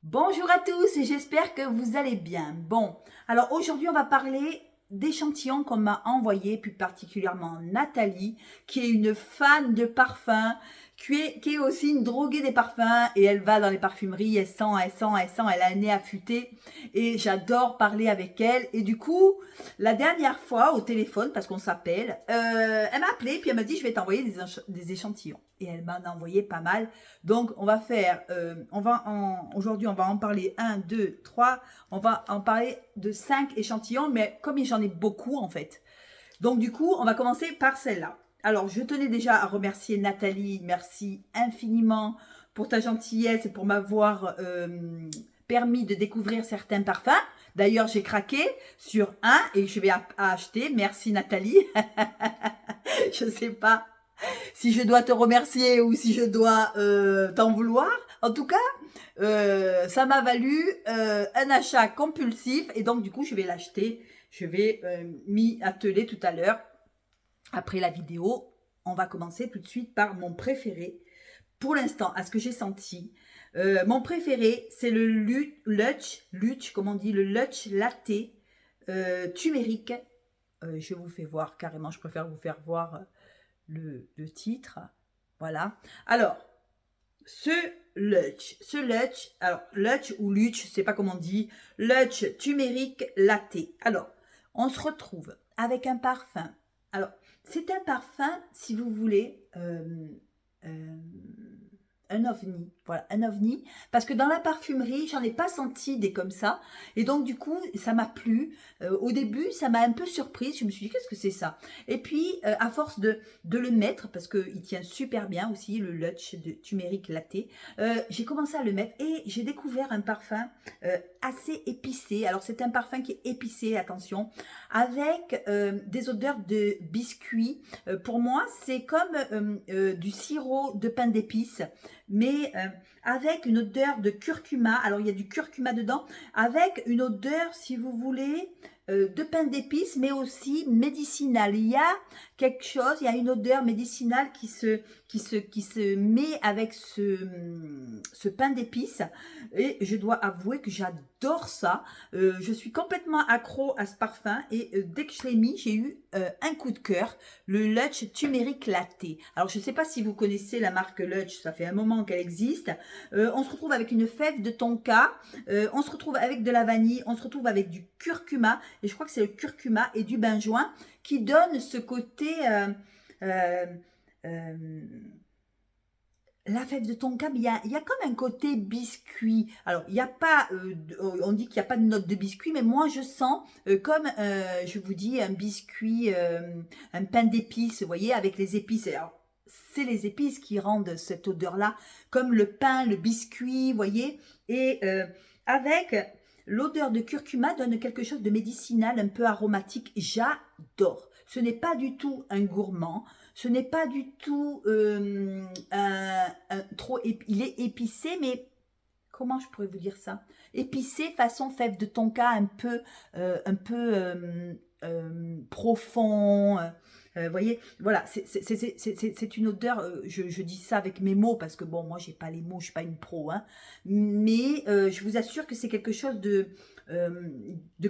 Bonjour à tous et j'espère que vous allez bien. Bon, alors aujourd'hui on va parler d'échantillons qu'on m'a envoyés, plus particulièrement Nathalie, qui est une fan de parfums, qui est aussi une droguée des parfums et elle va dans les parfumeries, elle a un nez affûté et j'adore parler avec elle. Et du coup, la dernière fois au téléphone, parce qu'on s'appelle, elle m'a appelé puis elle m'a dit je vais t'envoyer des échantillons. Et elle m'en a envoyé pas mal. Donc, on va faire, aujourd'hui, on va en parler 1, 2, 3. On va en parler de 5 échantillons, mais comme j'en ai beaucoup, en fait. Donc, du coup, on va commencer par celle-là. Alors, je tenais déjà à remercier Nathalie. Merci infiniment pour ta gentillesse et pour m'avoir permis de découvrir certains parfums. D'ailleurs, j'ai craqué sur un et je vais acheter. Merci Nathalie. Je sais pas si je dois te remercier ou si je dois t'en vouloir. En tout cas, ça m'a valu un achat compulsif et donc du coup, je vais l'acheter. Je vais m'y atteler tout à l'heure. Après la vidéo, on va commencer tout de suite par mon préféré. Pour l'instant, à ce que j'ai senti, mon préféré, c'est le Lush, comme on dit, le Lush Latte turmérique. Je vous fais voir carrément, je préfère vous faire voir le titre. Voilà. Alors, alors Lush ou Lush, je sais pas comment on dit, Lush turmeric latte. Alors, on se retrouve avec un parfum. Alors, c'est un parfum, si vous voulez, euh, un ovni, voilà, un ovni, parce que dans la parfumerie, j'en ai pas senti des comme ça, et donc du coup, ça m'a plu. Au début, ça m'a un peu surprise, je me suis dit, qu'est-ce que c'est ça? Et puis, à force de le mettre, parce qu'il tient super bien aussi, le Lush de turmeric latte, j'ai commencé à le mettre, et j'ai découvert un parfum assez épicé. Alors, c'est un parfum qui est épicé, attention, avec des odeurs de biscuits. Pour moi, c'est comme du sirop de pain d'épices, mais avec une odeur de curcuma. Alors, il y a du curcuma dedans, avec une odeur, si vous voulez, de pain d'épices, mais aussi médicinale. Il y a quelque chose, il y a une odeur médicinale qui se met avec ce pain d'épices. Et je dois avouer que j'adore ça. Je suis complètement accro à ce parfum. Et dès que je l'ai mis, j'ai eu un coup de cœur. Le Lush Turmeric Latte. Alors, je ne sais pas si vous connaissez la marque Lush. Ça fait un moment qu'elle existe. On se retrouve avec une fève de tonka. On se retrouve avec de la vanille. On se retrouve avec du curcuma. Et je crois que c'est le curcuma et du benjoin qui donne ce côté... euh, la fève de tonka, mais il y a comme un côté biscuit. Alors, il n'y a pas, on dit qu'il n'y a pas de note de biscuit, mais moi je sens comme, je vous dis, un biscuit, un pain d'épices, vous voyez, avec les épices. Alors, c'est les épices qui rendent cette odeur-là, comme le pain, le biscuit, vous voyez, et avec l'odeur de curcuma donne quelque chose de médicinal, un peu aromatique. J'adore. Ce n'est pas du tout un gourmand. Ce n'est pas du tout trop... Il est épicé, mais comment je pourrais vous dire ça? Épicé façon fève de tonka, un peu profond. Vous voyez, voilà, c'est une odeur, je dis ça avec mes mots, parce que bon, moi, j'ai pas les mots, je suis pas une pro, hein, mais je vous assure que c'est quelque chose de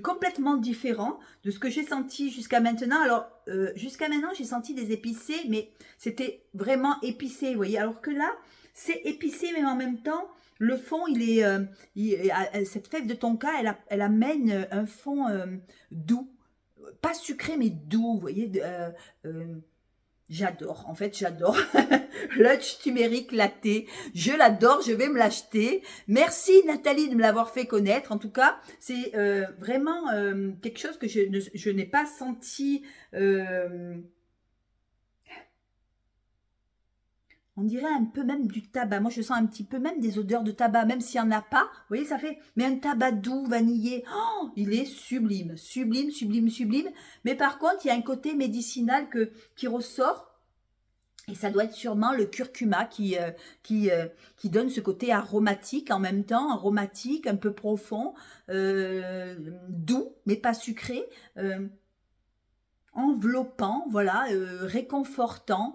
complètement différent de ce que j'ai senti jusqu'à maintenant. Alors, jusqu'à maintenant, j'ai senti des épicés, mais c'était vraiment épicé, vous voyez, alors que là, c'est épicé, mais en même temps, le fond, cette fève de tonka, elle amène un fond doux, pas sucré, mais doux, vous voyez, j'adore, en fait, j'adore. Lush Turmeric Latte, je l'adore, je vais me l'acheter. Merci Nathalie de me l'avoir fait connaître. En tout cas, c'est vraiment quelque chose que je n'ai pas senti. On dirait un peu même du tabac. Moi, je sens un petit peu même des odeurs de tabac, même s'il n'y en a pas. Vous voyez, ça fait... Mais un tabac doux, vanillé. Oh, il est sublime, sublime, sublime, sublime. Mais par contre, il y a un côté médicinal qui ressort. Et ça doit être sûrement le curcuma qui donne ce côté aromatique en même temps, aromatique, un peu profond, doux, mais pas sucré. enveloppant, voilà, réconfortant.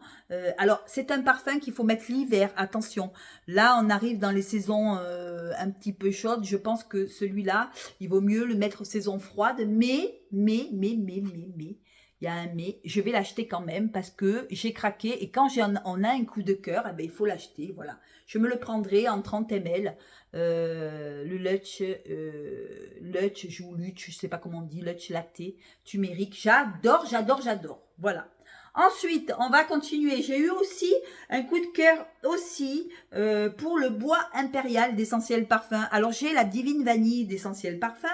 Alors, c'est un parfum qu'il faut mettre l'hiver, attention. Là, on arrive dans les saisons un petit peu chaudes. Je pense que celui-là, il vaut mieux le mettre saison froide. Mais, il y a un mais, je vais l'acheter quand même parce que j'ai craqué. Et quand on a un coup de cœur, eh ben, il faut l'acheter, voilà. Je me le prendrai en 30 ml. Le Lush ou Luch, je sais pas comment on dit, Lush Latte turmérique. J'adore, j'adore, j'adore. Voilà. Ensuite, on va continuer. J'ai eu aussi un coup de cœur aussi pour le bois impérial d'Essentiel Parfum. Alors, j'ai la Divine Vanille d'Essentiel Parfum.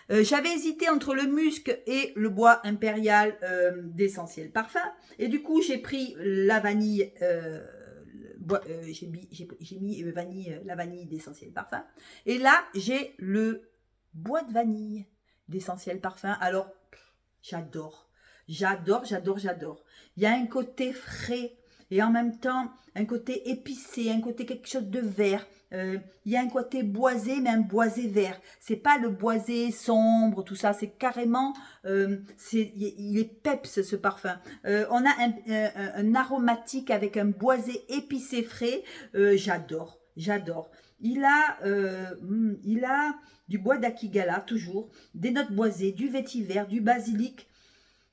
J'avais hésité entre le musc et le bois impérial d'Essentiel Parfum. Et du coup, j'ai pris la vanille... j'ai mis vanille, la vanille d'Essentiel Parfum. Et là, j'ai le bois de vanille d'Essentiel Parfum. Alors, j'adore. J'adore, j'adore, j'adore. Il y a un côté frais et en même temps un côté épicé, un côté quelque chose de vert. Il y a un côté boisé, mais un boisé vert. C'est pas le boisé sombre, tout ça. C'est carrément, il est peps ce parfum. On a un aromatique avec un boisé épicé frais. J'adore, j'adore. Il a du bois d'Akigala, toujours, des notes boisées, du vétiver, du basilic,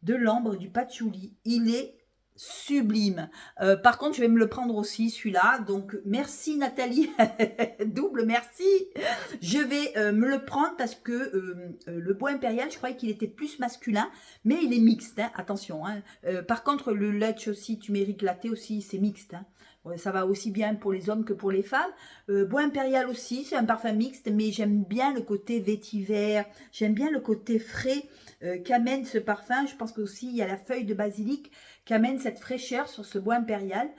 de l'ambre, du patchouli. Il est sublime. Par contre, je vais me le prendre aussi, celui-là. Donc, merci Nathalie. Double merci. Je vais me le prendre parce que le bois impérial, je croyais qu'il était plus masculin, mais il est mixte, hein, attention. Hein. Par contre, le Lush aussi, turmérique latte aussi, c'est mixte. Hein. Ouais, ça va aussi bien pour les hommes que pour les femmes. Bois impérial aussi, c'est un parfum mixte, mais j'aime bien le côté vétiver, j'aime bien le côté frais qu'amène ce parfum. Je pense qu'aussi, il y a la feuille de basilic qui amène cette fraîcheur sur ce bois impérial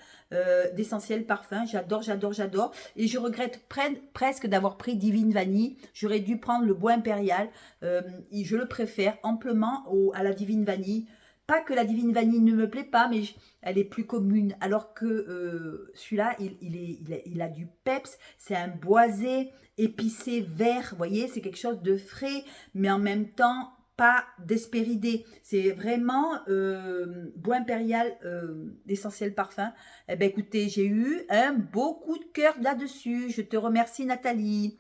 d'Essentiel Parfum. J'adore, j'adore, j'adore. Et je regrette presque d'avoir pris Divine Vanille. J'aurais dû prendre le bois impérial. Et je le préfère amplement à la Divine Vanille. Pas que la Divine Vanille ne me plaît pas, mais elle est plus commune. Alors que celui-là, il a du peps. C'est un boisé épicé vert. Vous voyez, c'est quelque chose de frais, mais en même temps pas d'Hespéridé. C'est vraiment bois impérial d'Essentiel Parfum. Eh bien, écoutez, j'ai eu un beau coup de cœur là-dessus. Je te remercie, Nathalie.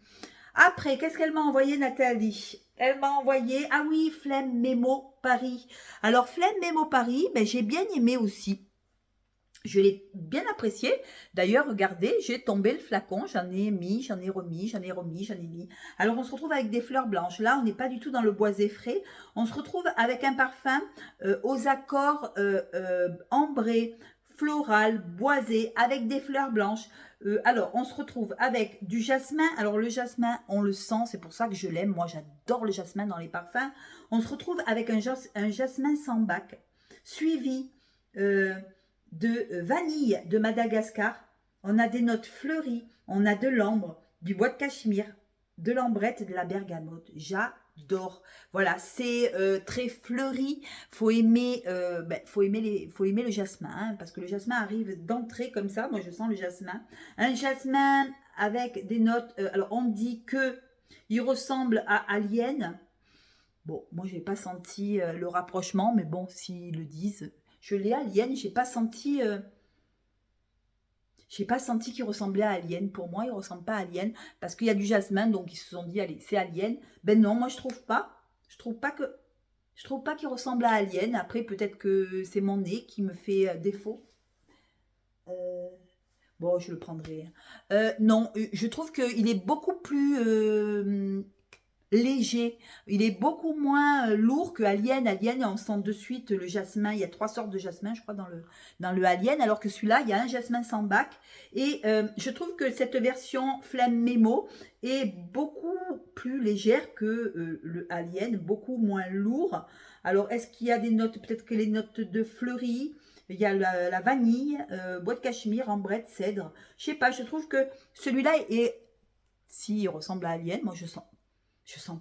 Après, qu'est-ce qu'elle m'a envoyé, Nathalie? Elle m'a envoyé, ah oui, Flemme Mémo Paris. Alors, Flemme Mémo Paris, ben, j'ai bien aimé aussi. Je l'ai bien apprécié. D'ailleurs, regardez, j'ai tombé le flacon. J'en ai mis, j'en ai remis, j'en ai remis, j'en ai mis. Alors, on se retrouve avec des fleurs blanches. Là, on n'est pas du tout dans le boisé frais. On se retrouve avec un parfum aux accords ambrés, floral, boisé, avec des fleurs blanches. Alors, on se retrouve avec du jasmin. Alors, le jasmin, on le sent. C'est pour ça que je l'aime. Moi, j'adore le jasmin dans les parfums. On se retrouve avec un jasmin sans bac, suivi... de vanille de Madagascar. On a des notes fleuries, on a de l'ambre, du bois de cachemire, de l'ambrette et de la bergamote. J'adore. Voilà, c'est très fleuri. Faut aimer le jasmin, hein, parce que le jasmin arrive d'entrée comme ça. Moi, je sens le jasmin. Un jasmin avec des notes. Alors, on dit que il ressemble à Alien. Bon, moi, j'ai pas senti le rapprochement, mais bon, s'ils le disent. Je l'ai Alien, j'ai pas senti qu'il ressemblait à Alien. Pour moi, il ressemble pas à Alien parce qu'il y a du jasmin, donc ils se sont dit allez, c'est Alien. Ben non, moi je trouve pas. Je trouve pas qu'il ressemble à Alien. Après, peut-être que c'est mon nez qui me fait défaut. Bon, je le prendrai. Non, je trouve qu'il est beaucoup plus léger. Il est beaucoup moins lourd que Alien. Alien, on sent de suite le jasmin. Il y a 3 sortes de jasmin, je crois, dans le Alien. Alors que celui-là, il y a un jasmin sans bac. Et je trouve que cette version Flemme Mémo est beaucoup plus légère que le Alien, beaucoup moins lourd. Alors, est-ce qu'il y a des notes, peut-être que les notes de fleurie, il y a la vanille, bois de cachemire, ambrette, cèdre. Je sais pas, je trouve que celui-là est... Si, il ressemble à Alien, moi je sens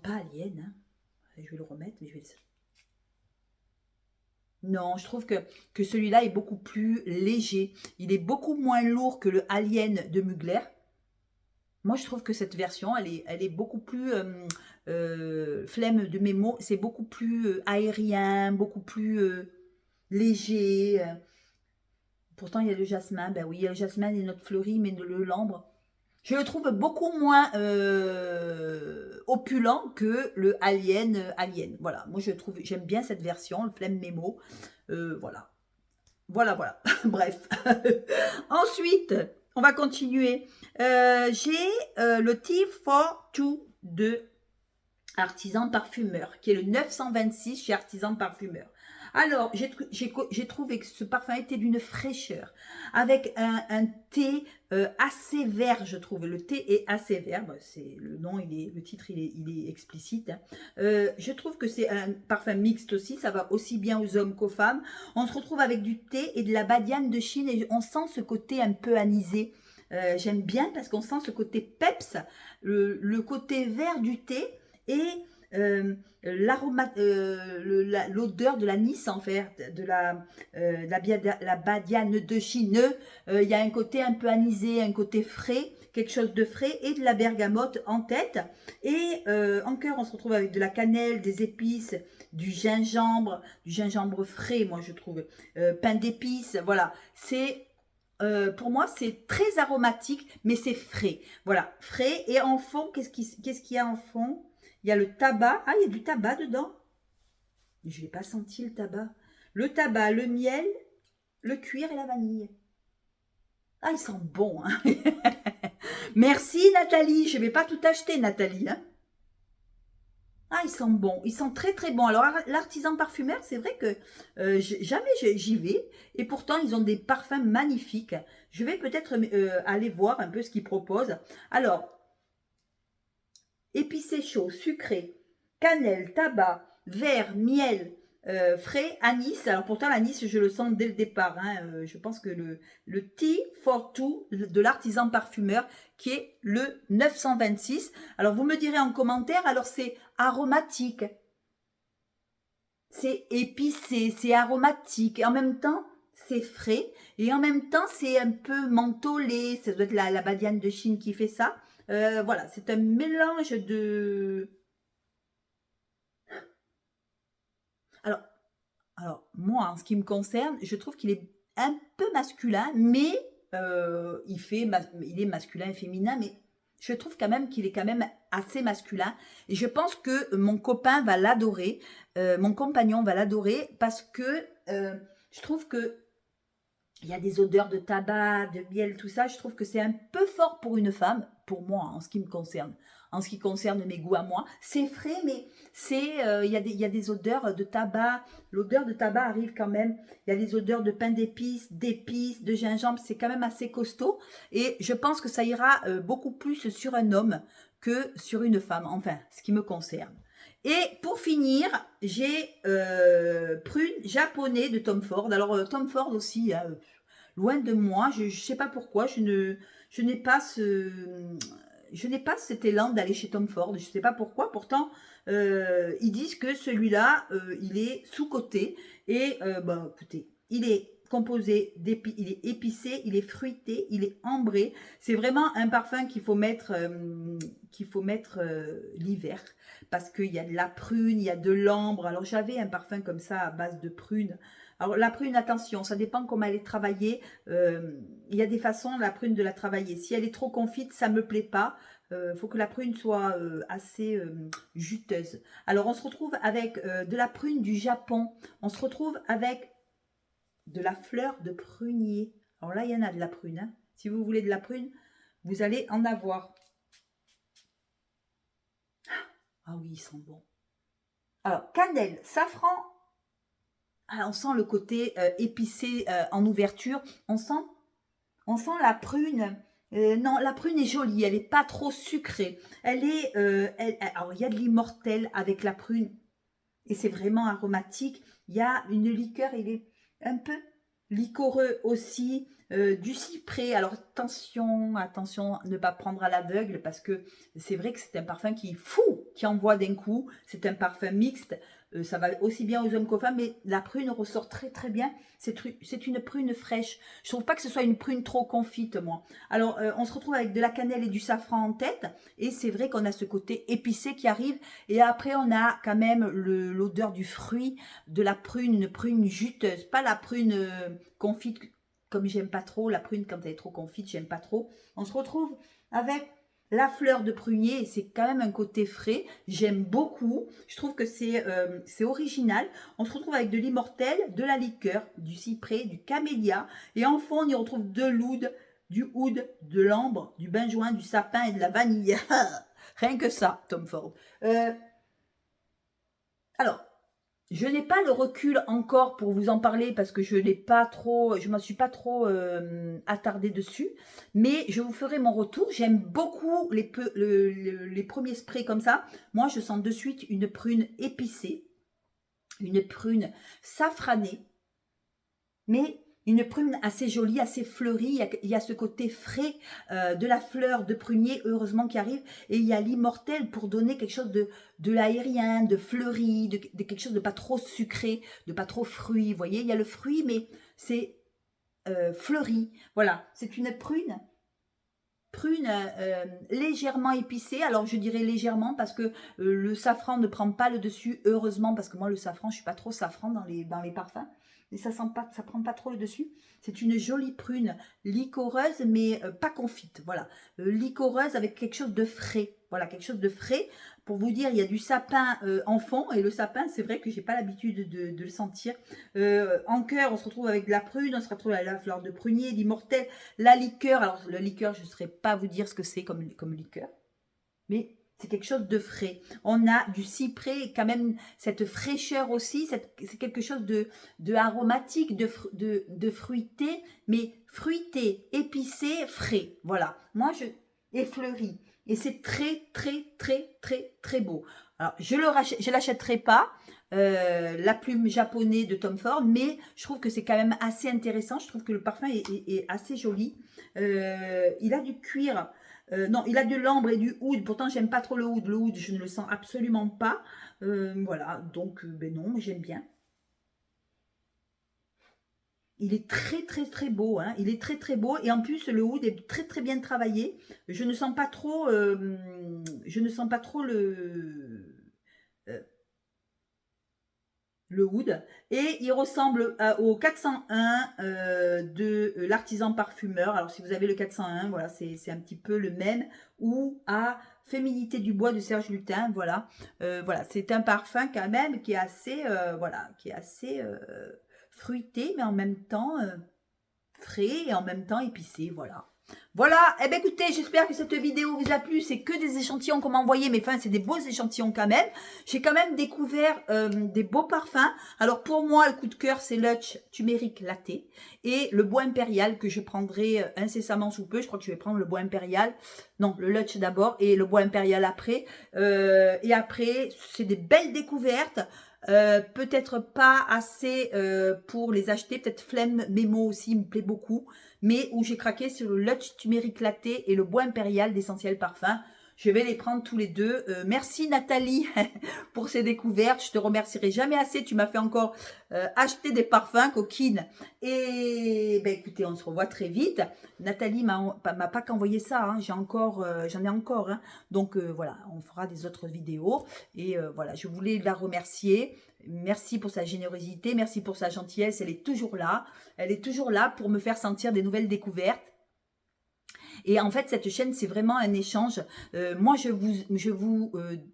pas Alien. Hein. Je vais le remettre, mais je vais le... Non, je trouve que celui-là est beaucoup plus léger. Il est beaucoup moins lourd que le Alien de Mugler. Moi, je trouve que cette version, elle est beaucoup plus flemme de mes mots. C'est beaucoup plus aérien, beaucoup plus léger. Pourtant, il y a le jasmin. Ben oui, il y a le jasmin et notre fleurie, mais le lambre. Je le trouve beaucoup moins opulent que le Alien. Voilà, moi je trouve, j'aime bien cette version, le flemme mémo. Voilà. Voilà. Bref. Ensuite, on va continuer. J'ai le T42 de Artisan Parfumeur, qui est le 926 chez Artisan Parfumeur. Alors, j'ai trouvé que ce parfum était d'une fraîcheur, avec un thé assez vert, je trouve. Le thé est assez vert, bon, le nom, le titre, il est explicite. Hein. Je trouve que c'est un parfum mixte aussi, ça va aussi bien aux hommes qu'aux femmes. On se retrouve avec du thé et de la badiane de Chine, et on sent ce côté un peu anisé. J'aime bien parce qu'on sent ce côté peps, le côté vert du thé, et l'odeur de l'anis en fait, la badiane de Chine. Il y a un côté un peu anisé, un côté frais, quelque chose de frais, et de la bergamote en tête. Et en cœur, on se retrouve avec de la cannelle, des épices, du gingembre frais, moi je trouve, pain d'épices. Voilà, pour moi, c'est très aromatique, mais c'est frais. Voilà, frais. Et en fond, qu'est-ce qu'il y a en fond? Il y a le tabac. Ah, il y a du tabac dedans. Je n'ai pas senti le tabac. Le tabac, le miel, le cuir et la vanille. Ah, ils sont bons. Hein. Merci Nathalie. Je ne vais pas tout acheter, Nathalie. Hein. Ah, ils sont bons. Ils sont très très bons. Alors, l'artisan parfumeur, c'est vrai que jamais j'y vais. Et pourtant, ils ont des parfums magnifiques. Je vais peut-être aller voir un peu ce qu'ils proposent. Alors, épicé chaud, sucré, cannelle, tabac, vert, miel, frais, anis. Alors pourtant l'anis, je le sens dès le départ. Hein. Je pense que le Tea for Two de l'artisan parfumeur, qui est le 926. Alors vous me direz en commentaire, alors c'est aromatique, c'est épicé, c'est aromatique, et en même temps c'est frais, et en même temps c'est un peu mentholé. Ça doit être la badiane de Chine qui fait ça. Voilà, c'est un mélange de... Alors, moi, en ce qui me concerne, je trouve qu'il est un peu masculin, mais il est masculin et féminin, mais je trouve quand même qu'il est quand même assez masculin. Et je pense que mon copain va l'adorer, mon compagnon va l'adorer, parce que je trouve que il y a des odeurs de tabac, de miel, tout ça. Je trouve que c'est un peu fort pour une femme, pour moi, en ce qui me concerne. En ce qui concerne mes goûts à moi. C'est frais, mais il y a des odeurs de tabac. L'odeur de tabac arrive quand même. Il y a des odeurs de pain d'épices, de gingembre. C'est quand même assez costaud. Et je pense que ça ira beaucoup plus sur un homme que sur une femme. Enfin, ce qui me concerne. Et pour finir, j'ai prune japonais de Tom Ford. Alors Tom Ford aussi, hein, loin de moi, je ne sais pas pourquoi, je n'ai pas cet élan d'aller chez Tom Ford. Je ne sais pas pourquoi. Pourtant, ils disent que celui-là, il est sous-coté. Et bah, écoutez, il est composé d'épices, il est épicé, il est fruité, il est ambré. C'est vraiment un parfum qu'il faut mettre, l'hiver, parce qu'il y a de la prune, il y a de l'ambre. Alors j'avais un parfum comme ça à base de prune. Alors la prune, attention, ça dépend comment elle est travaillée. Il y a des façons, la prune, de la travailler. Si elle est trop confite, ça ne me plaît pas. Faut que la prune soit assez juteuse. Alors on se retrouve avec de la prune du Japon. On se retrouve avec de la fleur de prunier. Alors là, il y en a de la prune. Hein. Si vous voulez de la prune, vous allez en avoir. Ah oui, ils sont bons. Alors, cannelle, safran. Ah, on sent le côté épicé en ouverture. On sent la prune. Non, la prune est jolie. Elle n'est pas trop sucrée. Alors, il y a de l'immortel avec la prune. Et c'est vraiment aromatique. Il y a une liqueur, il est un peu liquoreux aussi, du cyprès. Alors attention à ne pas prendre à l'aveugle, parce que c'est vrai que c'est un parfum qui envoie d'un coup. C'est un parfum mixte. Ça va aussi bien aux hommes qu'aux femmes, mais la prune ressort très très bien. C'est une prune fraîche. Je trouve pas que ce soit une prune trop confite, moi. Alors, on se retrouve avec de la cannelle et du safran en tête. Et c'est vrai qu'on a ce côté épicé qui arrive. Et après, on a quand même l'odeur du fruit, de la prune, une prune juteuse. Pas la prune confite, comme j'aime pas trop. La prune, quand elle est trop confite, j'aime pas trop. On se retrouve avec la fleur de prunier, c'est quand même un côté frais. J'aime beaucoup. Je trouve que c'est original. On se retrouve avec de l'immortel, de la liqueur, du cyprès, du camélia. Et en fond, on y retrouve de l'oud, du oud, de l'ambre, du benjoin, du sapin et de la vanille. Rien que ça, Tom Ford. Alors, je n'ai pas le recul encore pour vous en parler parce que je m'en suis pas trop attardée dessus. Mais je vous ferai mon retour. J'aime beaucoup les premiers sprays comme ça. Moi, je sens de suite une prune épicée, une prune safranée, mais une prune assez jolie, assez fleurie. Il y a ce côté frais de la fleur de prunier, heureusement, qui arrive. Et il y a l'immortel pour donner quelque chose de l'aérien, de fleuri, de quelque chose de pas trop sucré, de pas trop fruit. Vous voyez, il y a le fruit, mais c'est fleuri. Voilà, c'est une prune légèrement épicée. Alors je dirais légèrement parce que le safran ne prend pas le dessus, heureusement, parce que moi le safran, je suis pas trop safran dans les parfums. Et ça sent pas, ça prend pas trop le dessus. C'est une jolie prune liquoreuse, mais pas confite. Voilà, liquoreuse avec quelque chose de frais. Voilà, quelque chose de frais. Pour vous dire, il y a du sapin en fond, et le sapin, c'est vrai que j'ai pas l'habitude de le sentir. En cœur, on se retrouve avec de la prune, on se retrouve avec la fleur de prunier, l'immortel, la liqueur. Alors la liqueur, je ne saurais pas vous dire ce que c'est comme liqueur, mais c'est quelque chose de frais. On a du cyprès, quand même, cette fraîcheur aussi, c'est quelque chose de aromatique, de fruité, mais fruité, épicé, frais. Voilà, et fleuri. Et c'est très, très, très, très, très beau. Alors, je l'achèterai pas, la plume japonais de Tom Ford, mais je trouve que c'est quand même assez intéressant. Je trouve que le parfum est assez joli. Il a du cuir. Non, il a de l'ambre et du oud. Pourtant, j'aime pas trop le oud. Le oud, je ne le sens absolument pas. Voilà, donc, ben non, j'aime bien. Il est très très très beau, hein. Il est très très beau et en plus le oud est très très bien travaillé. Je ne sens pas trop, euh, le oud, et il ressemble au 401 de l'artisan parfumeur. Alors si vous avez le 401, voilà, c'est un petit peu le même, ou à Féminité du bois de Serge Lutens. Voilà, voilà, c'est un parfum quand même qui est assez, voilà, qui est assez fruité, mais en même temps frais et en même temps épicé. Voilà. Voilà, eh bien écoutez, j'espère que cette vidéo vous a plu. C'est que des échantillons qu'on m'a envoyés, mais enfin c'est des beaux échantillons quand même. J'ai quand même découvert des beaux parfums. Alors pour moi, le coup de cœur, c'est Lush Turmeric Latte et le bois impérial que je prendrai incessamment sous peu. Je crois que je vais prendre le bois impérial. Non, le Lush d'abord et le bois impérial après. Et après, c'est des belles découvertes. Peut-être pas assez pour les acheter. Peut-être Flemme Memo aussi me plaît beaucoup. Mais où j'ai craqué sur le Lush Turmeric Latte et le bois impérial d'Essentiel Parfum. Je vais les prendre tous les deux. Merci Nathalie pour ces découvertes. Je te remercierai jamais assez. Tu m'as fait encore acheter des parfums, coquine. Et ben écoutez, on se revoit très vite. Nathalie m'a pas qu'envoyé ça. Hein. J'en ai encore. Hein. Donc voilà, on fera des autres vidéos. Et voilà, je voulais la remercier. Merci pour sa générosité. Merci pour sa gentillesse. Elle est toujours là. Elle est toujours là pour me faire sentir des nouvelles découvertes. Et en fait, cette chaîne, c'est vraiment un échange. Moi, je vous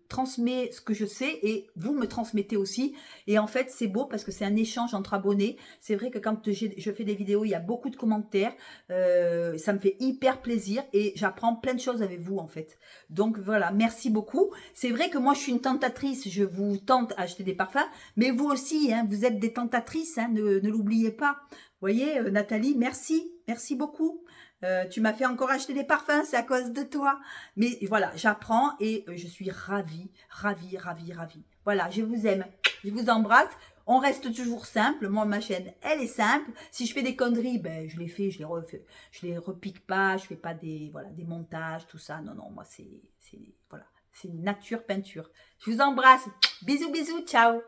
transmets ce que je sais et vous me transmettez aussi. Et en fait, c'est beau parce que c'est un échange entre abonnés. C'est vrai que quand je fais des vidéos, il y a beaucoup de commentaires. Ça me fait hyper plaisir et j'apprends plein de choses avec vous, en fait. Donc, voilà, merci beaucoup. C'est vrai que moi, je suis une tentatrice. Je vous tente à acheter des parfums. Mais vous aussi, hein, vous êtes des tentatrices. Hein, ne l'oubliez pas. Vous voyez, Nathalie, merci. Merci beaucoup. Tu m'as fait encore acheter des parfums, c'est à cause de toi. Mais voilà, j'apprends et je suis ravie, ravie, ravie, ravie. Voilà, je vous aime, je vous embrasse. On reste toujours simple. Moi, ma chaîne, elle est simple. Si je fais des conneries, ben, je les fais, je les refais. Je les repique pas, je fais pas des montages, tout ça. Non, non, moi, c'est nature peinture. Je vous embrasse. Bisous, bisous, ciao.